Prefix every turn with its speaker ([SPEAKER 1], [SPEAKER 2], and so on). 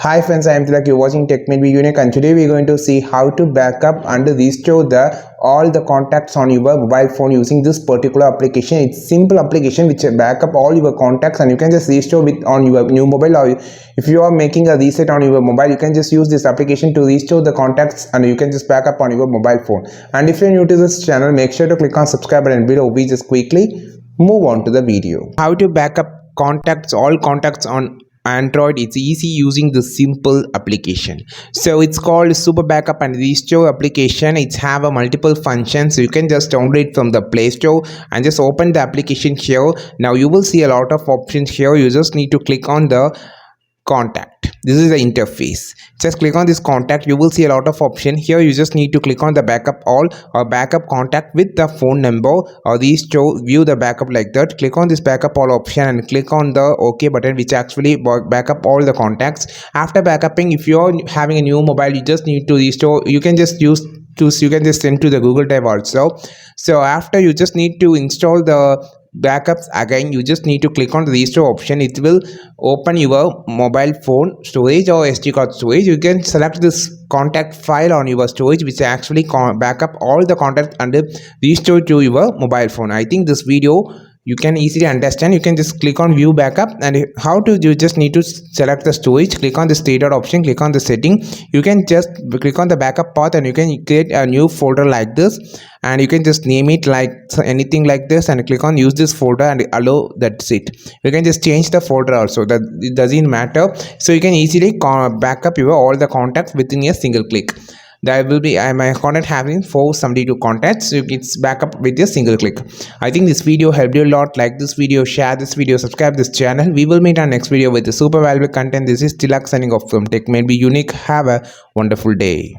[SPEAKER 1] Hi friends, I am Tilak. You're watching Tech Maybe Unique, and today we're going to see how to backup and restore all the contacts on your mobile phone using this particular application. It's simple application which backup all your contacts, and you can just restore with on your new mobile, or if you are making a reset on your mobile, you can just use this application to restore the contacts and you can just backup on your mobile phone. And if you're new to this channel, make sure to click on subscribe button below. We just quickly move on to the video. How to backup all contacts on Android. It's easy using the simple application. So it's called Super Backup and Restore application. It's have a multiple functions. So you can just download it from the Play Store and just open the application here. Now you will see a lot of options here. You just need to click on the contact. This is the interface. Just click on this contact. You will see a lot of option here. You just need to click on the backup all or backup contact with the phone number or restore view the backup like that. Click on this backup all option and click on the OK button, which actually backup all the contacts. After backupping, if you're having a new mobile, you just need to restore. You can just you can just send to the Google Drive also. So after, you just need to install the backups again. You just need to click on the restore option. It will open your mobile phone storage or SD card storage. You can select this contact file on your storage, which actually backup all the contacts and restore to your mobile phone. I think this video you can easily understand. You can just click on view backup, and how to, you just need to select the storage, click on the state option, click on the setting. You can just click on the backup path and you can create a new folder like this, and you can just name it like anything like this and click on use this folder and allow. That's it. You can just change the folder also, that it doesn't matter. So you can easily backup your all the contacts within a single click. There will be my contact having 472 contacts, so it's backup with a single click. I think this video helped you a lot. Like this video, share this video, subscribe this channel. We will meet our next video with the super valuable content. This is Tilak signing off from Tech Maybe Unique. Have a wonderful day.